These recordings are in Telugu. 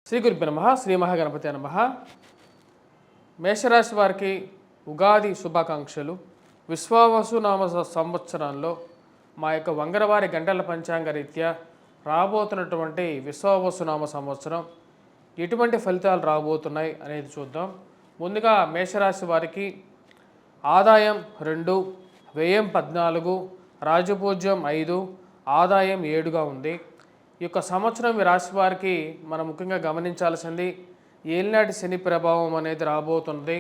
శ్రీ గురుభ్యో నమః. శ్రీ మహాగణపతి నమః. మేషరాశి వారికి ఉగాది శుభాకాంక్షలు. విశ్వావసునామ సంవత్సరంలో మా యొక్క వంగరవారి గంటల పంచాంగ రీత్యా రాబోతున్నటువంటి విశ్వావసునామ సంవత్సరం ఎటువంటి ఫలితాలు రాబోతున్నాయి అనేది చూద్దాం. ముందుగా మేషరాశి వారికి ఆదాయం 2, వ్యయం 14, రాజపూజ్యం 5, ఆదాయం 7గా ఉంది. ఈ యొక్క సంవత్సరం ఈ రాశి వారికి మనం ముఖ్యంగా గమనించాల్సింది ఏలినాటి శని ప్రభావం అనేది రాబోతుంది.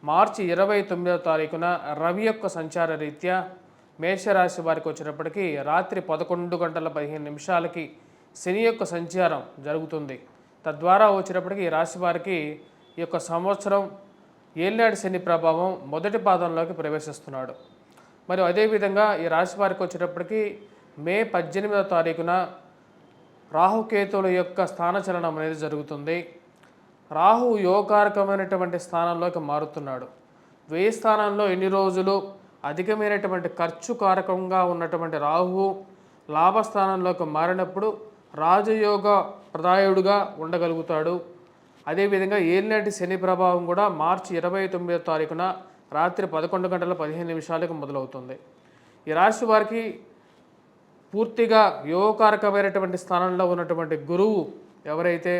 మార్చి 29వ తారీఖున రవి యొక్క సంచార రీత్యా మేషరాశి వారికి వచ్చినప్పటికీ రాత్రి 11:15 శని యొక్క సంచారం జరుగుతుంది. తద్వారా వచ్చినప్పటికీ ఈ రాశి వారికి ఈ యొక్క సంవత్సరం ఏలినాటి శని ప్రభావం మొదటి పాదంలోకి ప్రవేశిస్తున్నాడు. మరియు అదేవిధంగా ఈ రాశి వారికి వచ్చేటప్పటికి మే 18వ తారీఖున రాహుకేతువుల యొక్క స్థానచలనం అనేది జరుగుతుంది. రాహు యోగకారకమైనటువంటి స్థానంలోకి మారుతున్నాడు. వ్యయ స్థానంలో ఎన్ని రోజులు అధికమైనటువంటి ఖర్చు కారకంగా ఉన్నటువంటి రాహువు లాభస్థానంలోకి మారినప్పుడు రాజయోగ ప్రదాయుడుగా ఉండగలుగుతాడు. అదేవిధంగా ఏలినాటి శని ప్రభావం కూడా మార్చి 29వ తారీఖున రాత్రి 11:15 మొదలవుతుంది. ఈ రాశి వారికి పూర్తిగా యోగకారకమైనటువంటి స్థానంలో ఉన్నటువంటి గురువు ఎవరైతే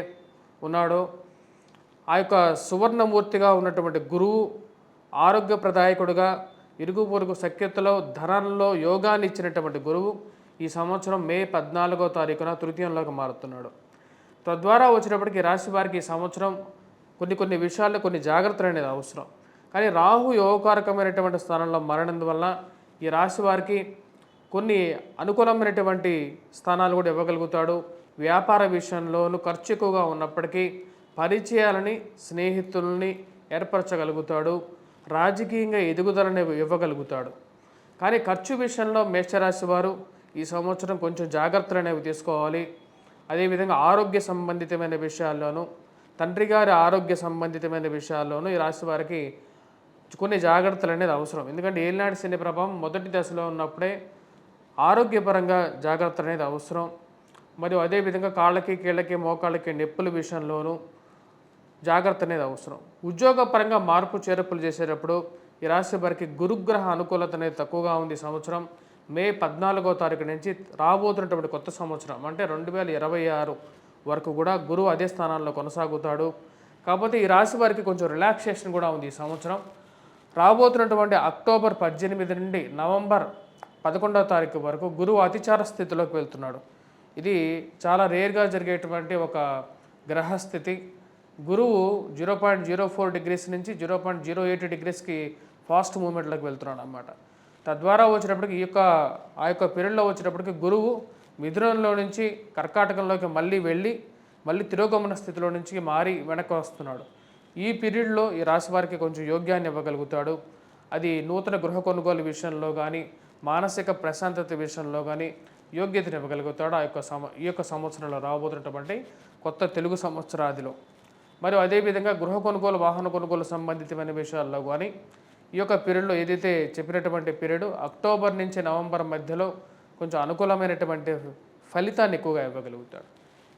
ఉన్నాడో ఆ యొక్క సువర్ణమూర్తిగా ఉన్నటువంటి గురువు ఆరోగ్యప్రదాయకుడుగా ఇరుగు పొరుగు సఖ్యతలో ధనంలో యోగాన్ని ఇచ్చినటువంటి గురువు ఈ సంవత్సరం మే 14వ తారీఖున తృతీయంలోకి మారుతున్నాడు. తద్వారా వచ్చినప్పటికీ రాశి వారికి ఈ సంవత్సరం కొన్ని విషయాల్లో కొన్ని జాగ్రత్తలు అనేది అవసరం. కానీ రాహు యోగకారకమైనటువంటి స్థానంలో మారినందువల్ల ఈ రాశి వారికి కొన్ని అనుకూలమైనటువంటి స్థానాలు కూడా ఇవ్వగలుగుతాడు. వ్యాపార విషయంలోనూ ఖర్చు ఎక్కువగా ఉన్నప్పటికీ పరిచయాలని స్నేహితుల్ని ఏర్పరచగలుగుతాడు. రాజకీయంగా ఎదుగుదలని ఇవ్వగలుగుతాడు. కానీ ఖర్చు విషయంలో మేషరాశి వారు ఈ సంవత్సరం కొంచెం జాగ్రత్తలు అనేవి తీసుకోవాలి. అదేవిధంగా ఆరోగ్య సంబంధితమైన విషయాల్లోనూ తండ్రి గారి ఆరోగ్య సంబంధితమైన విషయాల్లోనూ ఈ రాశి వారికి కొన్ని జాగ్రత్తలు అనేది అవసరం. ఎందుకంటే ఏలినాటి శని ప్రభావం మొదటి దశలో ఉన్నప్పుడే ఆరోగ్యపరంగా జాగ్రత్తలు అనేది అవసరం. మరియు అదేవిధంగా కాళ్ళకి కీళ్ళకి మోకాళ్ళకి నొప్పుల విషయంలోనూ జాగ్రత్త అనేది అవసరం. ఉద్యోగపరంగా మార్పు చేర్పులు చేసేటప్పుడు ఈ రాశి వారికి గురుగ్రహ అనుకూలత అనేది తక్కువగా ఉంది. సంవత్సరం మే 14వ తారీఖు నుంచి రాబోతున్నటువంటి కొత్త సంవత్సరం అంటే 2026 వరకు కూడా గురువు అదే స్థానాల్లో కొనసాగుతాడు. కాకపోతే ఈ రాశి వారికి కొంచెం రిలాక్సేషన్ కూడా ఉంది. ఈ సంవత్సరం రాబోతున్నటువంటి అక్టోబర్ 18 నుండి నవంబర్ 11వ తారీఖు వరకు గురువు అతిచార స్థితిలోకి వెళ్తున్నాడు. ఇది చాలా రేర్గా జరిగేటువంటి ఒక గ్రహస్థితి. గురువు 0.04 డిగ్రీస్ నుంచి 0.08 డిగ్రీస్కి ఫాస్ట్ మూమెంట్లోకి వెళ్తున్నాడు అన్నమాట. తద్వారా వచ్చినప్పటికి ఆ యొక్క పీరియడ్లో వచ్చినప్పటికి గురువు మిథునంలో నుంచి కర్కాటకంలోకి మళ్ళీ తిరోగమన స్థితిలో నుంచి మారి వెనక్కి వస్తున్నాడు. ఈ పీరియడ్లో ఈ రాశి వారికి కొంచెం యోగ్యాన్ని ఇవ్వగలుగుతాడు. అది నూతన గృహ కొనుగోలు విషయంలో కానీ మానసిక ప్రశాంతత విషయంలో కానీ యోగ్యతను ఇవ్వగలుగుతాడు. ఈ యొక్క సంవత్సరంలో రాబోతున్నటువంటి కొత్త తెలుగు సంవత్సరాదిలో. మరియు అదేవిధంగా గృహ కొనుగోలు వాహన కొనుగోలు సంబంధితమైన విషయాల్లో కానీ ఈ యొక్క పీరియడ్లో ఏదైతే చెప్పినటువంటి పీరియడ్ అక్టోబర్ నుంచి నవంబర్ మధ్యలో కొంచెం అనుకూలమైనటువంటి ఫలితాన్ని ఎక్కువగా ఇవ్వగలుగుతాడు.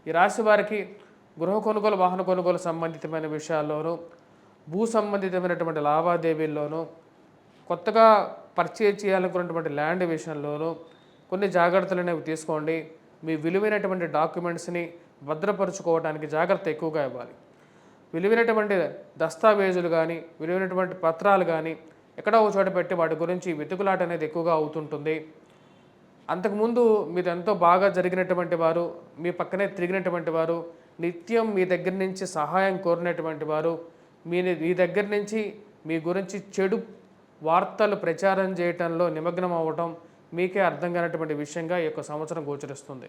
ఈ రాశి వారికి గృహ కొనుగోలు వాహన కొనుగోలు సంబంధితమైన విషయాల్లోనూ భూ సంబంధితమైనటువంటి లావాదేవీల్లోనూ కొత్తగా పర్చేజ్ చేయాలనుకున్నటువంటి ల్యాండ్ విషయంలోనూ కొన్ని జాగ్రత్తలు అనేవి తీసుకోండి. మీ విలువైనటువంటి డాక్యుమెంట్స్ని భద్రపరుచుకోవడానికి జాగ్రత్త ఎక్కువగా ఇవ్వాలి. విలువైనటువంటి దస్తావేజులు కానీ విలువైనటువంటి పత్రాలు కానీ ఎక్కడో ఒక చోట పెట్టి వాటి గురించి వెతుకులాట అనేది ఎక్కువగా అవుతుంటుంది. అంతకుముందు మీరు ఎంతో బాగా జరిగినటువంటి వారు, మీ పక్కనే తిరిగినటువంటి వారు, నిత్యం మీ దగ్గర నుంచి సహాయం కోరినటువంటి వారు మీ దగ్గర నుంచి మీ గురించి చెడు వార్తలు ప్రచారం చేయటంలో నిమగ్నం అవ్వటం మీకే అర్థం కానటువంటి విషయంగా ఈ యొక్క సంవత్సరం గోచరిస్తుంది.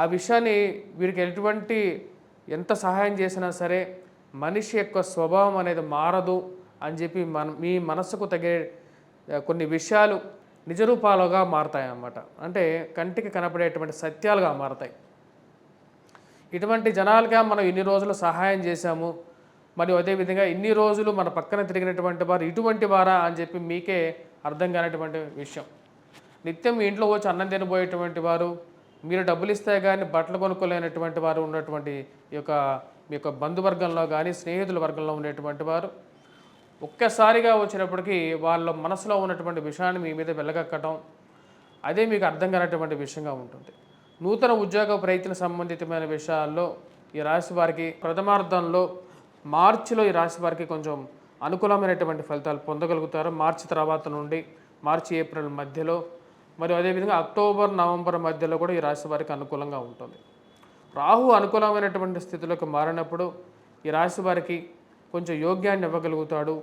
ఆ విషయాన్ని వీరికి ఎంత సహాయం చేసినా సరే మనిషి యొక్క స్వభావం అనేది మారదు అని చెప్పి మీ మనసుకు తగే కొన్ని విషయాలు నిజరూపాలుగా మారతాయి అన్నమాట. అంటే కంటికి కనపడేటువంటి సత్యాలుగా మారతాయి. ఇటువంటి జనాలుగా మనం ఇన్ని రోజులు సహాయం చేశాము, మరియు అదేవిధంగా ఇన్ని రోజులు మన పక్కన తిరిగినటువంటి వారు ఇటువంటి వారా అని చెప్పి మీకే అర్థం కానటువంటి విషయం. నిత్యం మీ ఇంట్లో వచ్చి అన్నం తినబోయేటువంటి వారు, మీరు డబ్బులు ఇస్తే కానీ బట్టలు కొనుక్కోలేనటువంటి వారు ఉన్నటువంటి ఈ యొక్క మీ యొక్క బంధువర్గంలో కానీ స్నేహితుల వర్గంలో ఉండేటువంటి వారు ఒక్కసారిగా వచ్చినప్పటికీ వాళ్ళ మనసులో ఉన్నటువంటి విషయాన్ని మీ మీద వెళ్ళగక్కటం, అదే మీకు అర్థం కానటువంటి విషయంగా ఉంటుంది. నూతన ఉద్యోగ ప్రయత్న సంబంధితమైన విషయాల్లో ఈ రాశి వారికి ప్రథమార్థంలో మార్చిలో ఈ రాశి వారికి కొంచెం అనుకూలమైనటువంటి ఫలితాలు పొందగలుగుతారు. మార్చి తర్వాత నుండి మార్చి ఏప్రిల్ మధ్యలో మరియు అదేవిధంగా అక్టోబర్ నవంబర్ మధ్యలో కూడా ఈ రాశి వారికి అనుకూలంగా ఉంటుంది. రాహు అనుకూలమైనటువంటి స్థితిలోకి మారినప్పుడు ఈ రాశి వారికి కొంచెం యోగ్యాన్ని ఇవ్వగలుగుతాడు.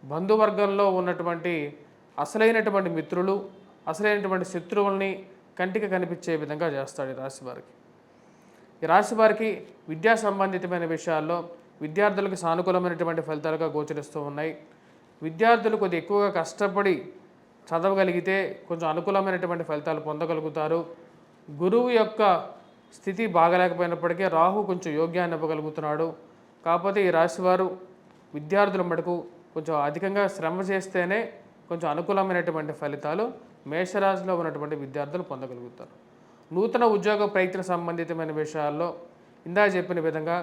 బంధువర్గంలో ఉన్నటువంటి అసలైనటువంటి మిత్రులు, అసలైనటువంటి శత్రువుల్ని కంటికి కనిపించే విధంగా చేస్తాడు ఈ రాశి వారికి. ఈ రాశి వారికి విద్యా సంబంధితమైన విషయాల్లో విద్యార్థులకు సానుకూలమైనటువంటి ఫలితాలుగా గోచరిస్తూ ఉన్నాయి. విద్యార్థులు కొద్దిగా ఎక్కువగా కష్టపడి చదవగలిగితే కొంచెం అనుకూలమైనటువంటి ఫలితాలు పొందగలుగుతారు. గురువు యొక్క స్థితి బాగలేకపోయినప్పటికీ రాహు కొంచెం యోగ్యాన్ని ఇవ్వగలుగుతున్నాడు. కాకపోతే ఈ రాశివారు విద్యార్థుల మటుకు కొంచెం అధికంగా శ్రమ చేస్తేనే కొంచెం అనుకూలమైనటువంటి ఫలితాలు మేషరాశిలో ఉన్నటువంటి విద్యార్థులు పొందగలుగుతారు. నూతన ఉద్యోగ ప్రయత్న సంబంధితమైన విషయాల్లో ఇందాక చెప్పిన విధంగా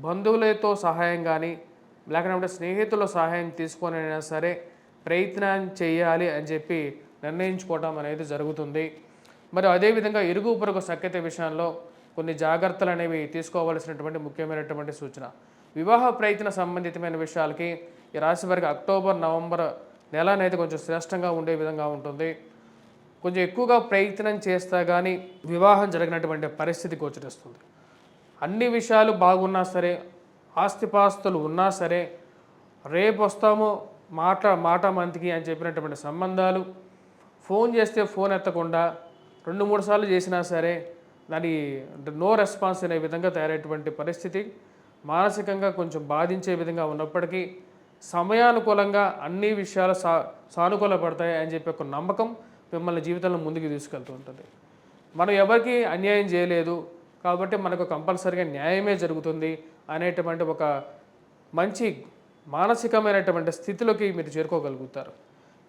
బంధువులతో సహాయం కానీ లేకపోతే స్నేహితుల సహాయం తీసుకొనైనా సరే ప్రయత్నం చేయాలి అని చెప్పి నిర్ణయించుకోవడం అనేది జరుగుతుంది. మరి అదేవిధంగా ఇరుగు పొరుగు సఖ్యత విషయంలో కొన్ని జాగ్రత్తలు అనేవి తీసుకోవాల్సినటువంటి ముఖ్యమైనటువంటి సూచన. వివాహ ప్రయత్న సంబంధితమైన విషయాలకి ఈ రాశి వారికి అక్టోబర్ నవంబర్ నెల అనేది కొంచెం శ్రేష్టంగా ఉండే విధంగా ఉంటుంది. కొంచెం ఎక్కువగా ప్రయత్నం చేస్తే కానీ వివాహం జరిగినటువంటి పరిస్థితి గోచరిస్తుంది. అన్ని విషయాలు బాగున్నా సరే, ఆస్తిపాస్తులు ఉన్నా సరే, రేపు వస్తామో మాట మంతికి అని చెప్పినటువంటి సంబంధాలు ఫోన్ చేస్తే ఫోన్ ఎత్తకుండా 2-3 సార్లు చేసినా సరే దాని నో రెస్పాన్స్ అనే విధంగా తయారయ్యేటువంటి పరిస్థితి మానసికంగా కొంచెం బాధించే విధంగా ఉన్నప్పటికీ సమయానుకూలంగా అన్ని విషయాలు సానుకూల పడతాయి అని చెప్పి ఒక నమ్మకం మిమ్మల్ని జీవితంలో ముందుకు తీసుకెళ్తూ ఉంటుంది. మనం ఎవరికి అన్యాయం చేయలేదు కాబట్టి మనకు కంపల్సరీగా న్యాయమే జరుగుతుంది అనేటువంటి ఒక మంచి మానసికమైనటువంటి స్థితిలోకి మీరు చేరుకోగలుగుతారు.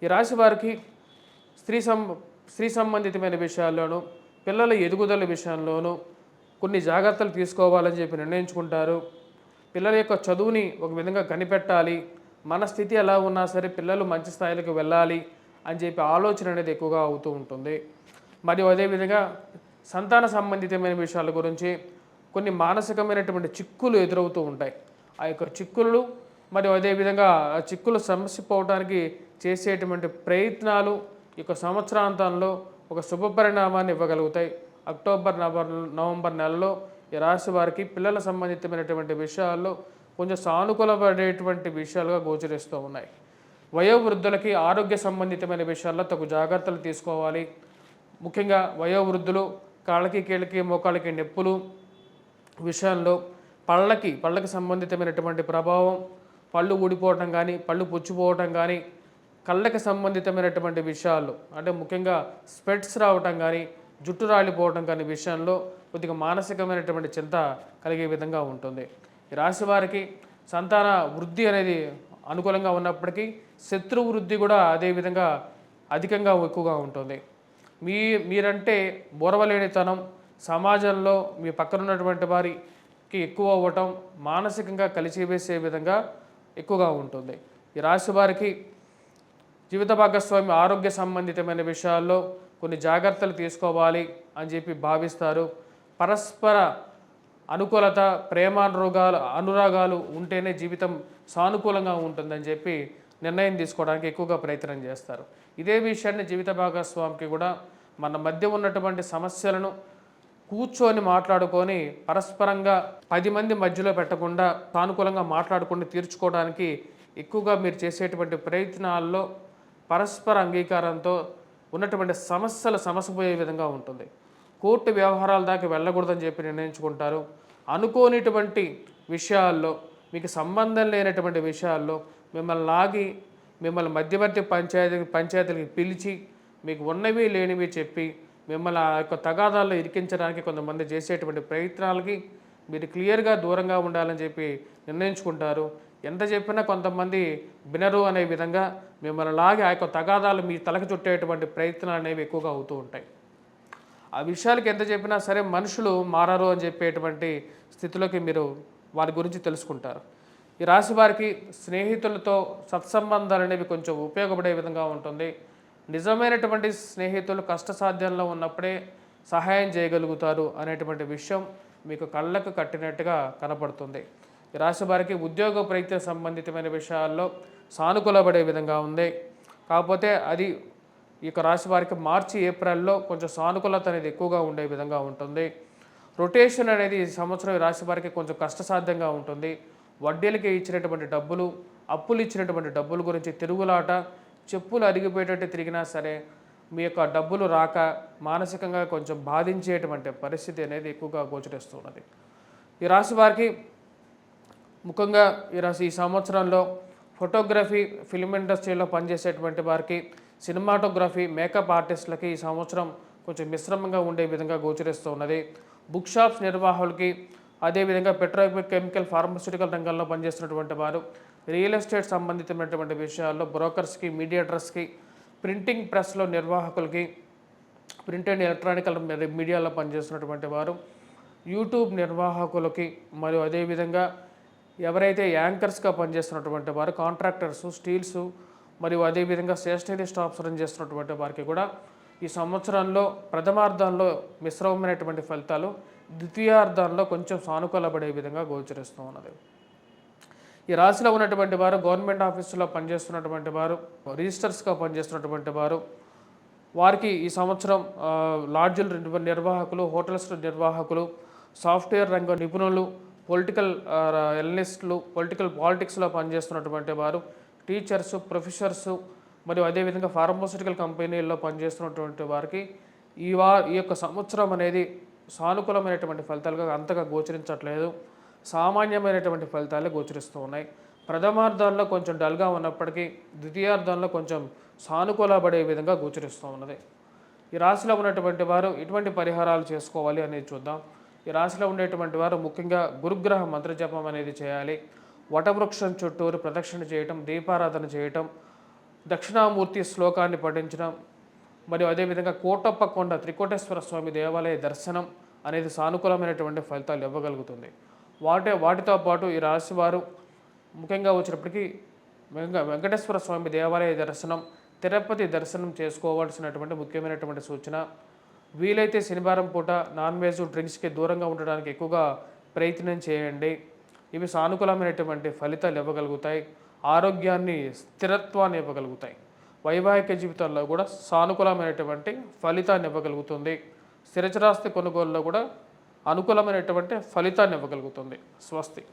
ఈ రాశి వారికి స్త్రీ సంబంధితమైన విషయాల్లోనూ పిల్లల ఎదుగుదల విషయంలోనూ కొన్ని జాగ్రత్తలు తీసుకోవాలని చెప్పి నిర్ణయించుకుంటారు. పిల్లల యొక్క చదువుని ఒక విధంగా కనిపెట్టాలి, మన స్థితి ఎలా ఉన్నా సరే పిల్లలు మంచి స్థాయిలోకి వెళ్ళాలి అని చెప్పి ఆలోచన అనేది ఎక్కువగా అవుతూ ఉంటుంది. మరియు అదేవిధంగా సంతాన సంబంధితమైన విషయాల గురించి కొన్ని మానసికమైనటువంటి చిక్కులు ఎదురవుతూ ఉంటాయి. ఆ యొక్క చిక్కులు మరియు అదేవిధంగా ఆ చిక్కులు సమస్యపోవడానికి చేసేటువంటి ప్రయత్నాలు ఈ యొక్క సంవత్సరాంతంలో ఒక శుభ పరిణామాన్ని ఇవ్వగలుగుతాయి. అక్టోబర్ నవంబర్ నెలలో ఈ రాశి వారికి పిల్లల సంబంధితమైనటువంటి విషయాల్లో కొంచెం సానుకూలపడేటువంటి విషయాలుగా గోచరిస్తూ ఉన్నాయి. వయోవృద్ధులకి ఆరోగ్య సంబంధితమైన విషయాల్లో తగు జాగ్రత్తలు తీసుకోవాలి. ముఖ్యంగా వయోవృద్ధులు కాళ్ళకి కీళ్ళకి మోకాళ్ళకి నొప్పులు విషయంలో పళ్ళకి సంబంధితమైనటువంటి ప్రభావం, పళ్ళు ఊడిపోవటం కానీ పళ్ళు పుచ్చిపోవటం కానీ కళ్ళకి సంబంధితమైనటువంటి విషయాలు అంటే ముఖ్యంగా స్పెట్స్ రావటం కానీ జుట్టు రాలిపోవటం కానీ విషయంలో కొద్దిగా మానసికమైనటువంటి చింత కలిగే విధంగా ఉంటుంది. ఈ రాశి వారికి సంతాన వృద్ధి అనేది అనుకూలంగా ఉన్నప్పటికీ శత్రు వృద్ధి కూడా అదేవిధంగా అధికంగా ఎక్కువగా ఉంటుంది. మీరంటే బోరవలేనితనం సమాజంలో మీ పక్కన ఉన్నటువంటి వారికి ఎక్కువ అవ్వటం మానసికంగా కలిసివేసే విధంగా ఎక్కువగా ఉంటుంది. ఈ రాశి వారికి జీవిత భాగస్వామి ఆరోగ్య సంబంధితమైన విషయాల్లో కొన్ని జాగ్రత్తలు తీసుకోవాలి అని చెప్పి భావిస్తారు. పరస్పర అనుకూలత, అనురాగాలు ఉంటేనే జీవితం సానుకూలంగా ఉంటుందని చెప్పి నిర్ణయం తీసుకోవడానికి ఎక్కువగా ప్రయత్నం చేస్తారు. ఇదే విషయాన్ని జీవిత భాగస్వామికి కూడా మన మధ్య ఉన్నటువంటి సమస్యలను కూర్చొని మాట్లాడుకొని పరస్పరంగా 10 మంది మధ్యలో పెట్టకుండా సానుకూలంగా మాట్లాడుకొని తీర్చుకోవడానికి ఎక్కువగా మీరు చేసేటువంటి ప్రయత్నాల్లో పరస్పర అంగీకారంతో ఉన్నటువంటి సమస్యపోయే విధంగా ఉంటుంది. కోర్టు వ్యవహారాల దాకా వెళ్ళకూడదని చెప్పి నిర్ణయించుకుంటారు. అనుకోనిటువంటి విషయాల్లో మీకు సంబంధం లేనటువంటి విషయాల్లో మిమ్మల్ని మధ్యవర్తి పంచాయతీలకు పిలిచి మీకు ఉన్నవి లేనివి చెప్పి మిమ్మల్ని ఆ యొక్క తగాదాల్లో ఇరికించడానికి కొంతమంది చేసేటువంటి ప్రయత్నాలకి మీరు క్లియర్గా దూరంగా ఉండాలని చెప్పి నిర్ణయించుకుంటారు. ఎంత చెప్పినా కొంతమంది వినరు అనే విధంగా మిమ్మల్ని ఆ యొక్క తగాదాలు మీ తలకు చుట్టేటువంటి ప్రయత్నాలు అనేవి ఎక్కువగా అవుతూ ఉంటాయి. ఆ విషయాలకి ఎంత చెప్పినా సరే మనుషులు మారరు అని చెప్పేటువంటి స్థితిలోకి మీరు వారి గురించి తెలుసుకుంటారు. ఈ రాశి వారికి స్నేహితులతో సత్సంబంధాలు అనేవి కొంచెం ఉపయోగపడే విధంగా ఉంటుంది. నిజమైనటువంటి స్నేహితులు కష్టసాధ్యంలో ఉన్నప్పుడే సహాయం చేయగలుగుతారు అనేటువంటి విషయం మీకు కళ్ళకు కట్టినట్టుగా కనపడుతుంది. ఈ రాశి వారికి ఉద్యోగ ప్రయత్న సంబంధితమైన విషయాల్లో సానుకూలపడే విధంగా ఉంది. కాకపోతే అది ఈ యొక్క రాశి వారికి మార్చి ఏప్రిల్లో కొంచెం సానుకూలత అనేది ఎక్కువగా ఉండే విధంగా ఉంటుంది. రొటేషన్ అనేది ఈ సంవత్సరం ఈ రాశి వారికి కొంచెం కష్టసాధ్యంగా ఉంటుంది. వడ్డీలకి ఇచ్చినటువంటి డబ్బులు, అప్పులు ఇచ్చినటువంటి డబ్బుల గురించి తిరుగులాట, చెప్పులు అరిగిపోయేటట్టు తిరిగినా సరే మీ యొక్క డబ్బులు రాక మానసికంగా కొంచెం బాధించేటువంటి పరిస్థితి అనేది ఎక్కువగా గోచరిస్తున్నది. ఈ రాశి వారికి ముఖ్యంగా ఈ సంవత్సరంలో ఫోటోగ్రఫీ, ఫిల్మ్ ఇండస్ట్రీలో పనిచేసేటువంటి వారికి, సినిమాటోగ్రఫీ, మేకప్ ఆర్టిస్టులకి ఈ సంవత్సరం కొంచెం మిశ్రమంగా ఉండే విధంగా గోచరిస్తూ ఉన్నది. బుక్ షాప్స్ నిర్వాహకులకి, అదేవిధంగా పెట్రోకెమికల్, ఫార్మస్యూటికల్ రంగంలో పనిచేస్తున్నటువంటి వారు, రియల్ ఎస్టేట్ సంబంధితమైనటువంటి విషయాల్లో బ్రోకర్స్కి, మీడియేటర్స్కి, ప్రింటింగ్ ప్రెస్లో నిర్వాహకులకి, ప్రింట్ అండ్ ఎలక్ట్రానికల్ మీడియాలో పనిచేస్తున్నటువంటి వారు, యూట్యూబ్ నిర్వాహకులకి, మరియు అదేవిధంగా ఎవరైతే యాంకర్స్గా పనిచేస్తున్నటువంటి వారు, కాంట్రాక్టర్స్, స్టీల్స్, మరియు అదేవిధంగా స్టేషనరీ స్టాఫ్స్ రన్ చేస్తున్నటువంటి వారికి కూడా ఈ సంవత్సరంలో ప్రథమార్థంలో మిశ్రమమైనటువంటి ఫలితాలు, ద్వితీయార్థంలో కొంచెం సానుకూలపడే విధంగా గోచరిస్తూ ఉన్నది. ఈ రాశిలో ఉన్నటువంటి వారు గవర్నమెంట్ ఆఫీసులో పనిచేస్తున్నటువంటి వారు, రిజిస్టర్స్గా పనిచేస్తున్నటువంటి వారు, వారికి ఈ సంవత్సరం లాడ్జుల నిర్వాహకులు, హోటల్స్ నిర్వాహకులు, సాఫ్ట్వేర్ రంగ నిపుణులు, పొలిటికల్ ఎనలిస్టులు, పాలిటిక్స్లో పనిచేస్తున్నటువంటి వారు, టీచర్స్, ప్రొఫెసర్సు, మరియు అదేవిధంగా ఫార్మాస్యూటికల్ కంపెనీల్లో పనిచేస్తున్నటువంటి వారికి ఈ యొక్క సంవత్సరం అనేది సానుకూలమైనటువంటి ఫలితాలుగా అంతగా గోచరించట్లేదు. సామాన్యమైనటువంటి ఫలితాలే గోచరిస్తూ ఉన్నాయి. ప్రథమార్థంలో కొంచెం డల్గా ఉన్నప్పటికీ ద్వితీయార్థంలో కొంచెం సానుకూలపడే విధంగా గోచరిస్తూ ఉన్నది. ఈ రాశిలో ఉన్నటువంటి వారు ఎటువంటి పరిహారాలు చేసుకోవాలి అనేది చూద్దాం. ఈ రాశిలో ఉండేటువంటి వారు ముఖ్యంగా గురుగ్రహ మంత్రజపం అనేది చేయాలి. వటవృక్షం చుట్టూరు ప్రదక్షిణ చేయటం, దీపారాధన చేయటం, దక్షిణామూర్తి శ్లోకాన్ని పఠించడం, మరియు అదేవిధంగా కోటప్ప కొండ త్రికోటేశ్వర స్వామి దేవాలయ దర్శనం అనేది సానుకూలమైనటువంటి ఫలితాలు ఇవ్వగలుగుతుంది. వాటితో పాటు ఈ రాశి వారు ముఖ్యంగా వచ్చినప్పటికీ వెంకటేశ్వర స్వామి దేవాలయ దర్శనం, తిరుపతి దర్శనం చేసుకోవాల్సినటువంటి ముఖ్యమైనటువంటి సూచన. వీలైతే శనివారం పూట నాన్ వెజ్, డ్రింక్స్కి దూరంగా ఉండడానికి ఎక్కువగా ప్రయత్నం చేయండి. ఇవి సానుకూలమైనటువంటి ఫలితాలు ఇవ్వగలుగుతాయి. ఆరోగ్యాన్ని, స్థిరత్వాన్ని ఇవ్వగలుగుతాయి. వైవాహిక జీవితంలో కూడా సానుకూలమైనటువంటి ఫలితాన్ని ఇవ్వగలుగుతుంది. స్థిరచరాస్తి కొనుగోలులో కూడా అనుకూలమైనటువంటి ఫలితాన్ని ఇవ్వగలుగుతుంది. స్వస్తి.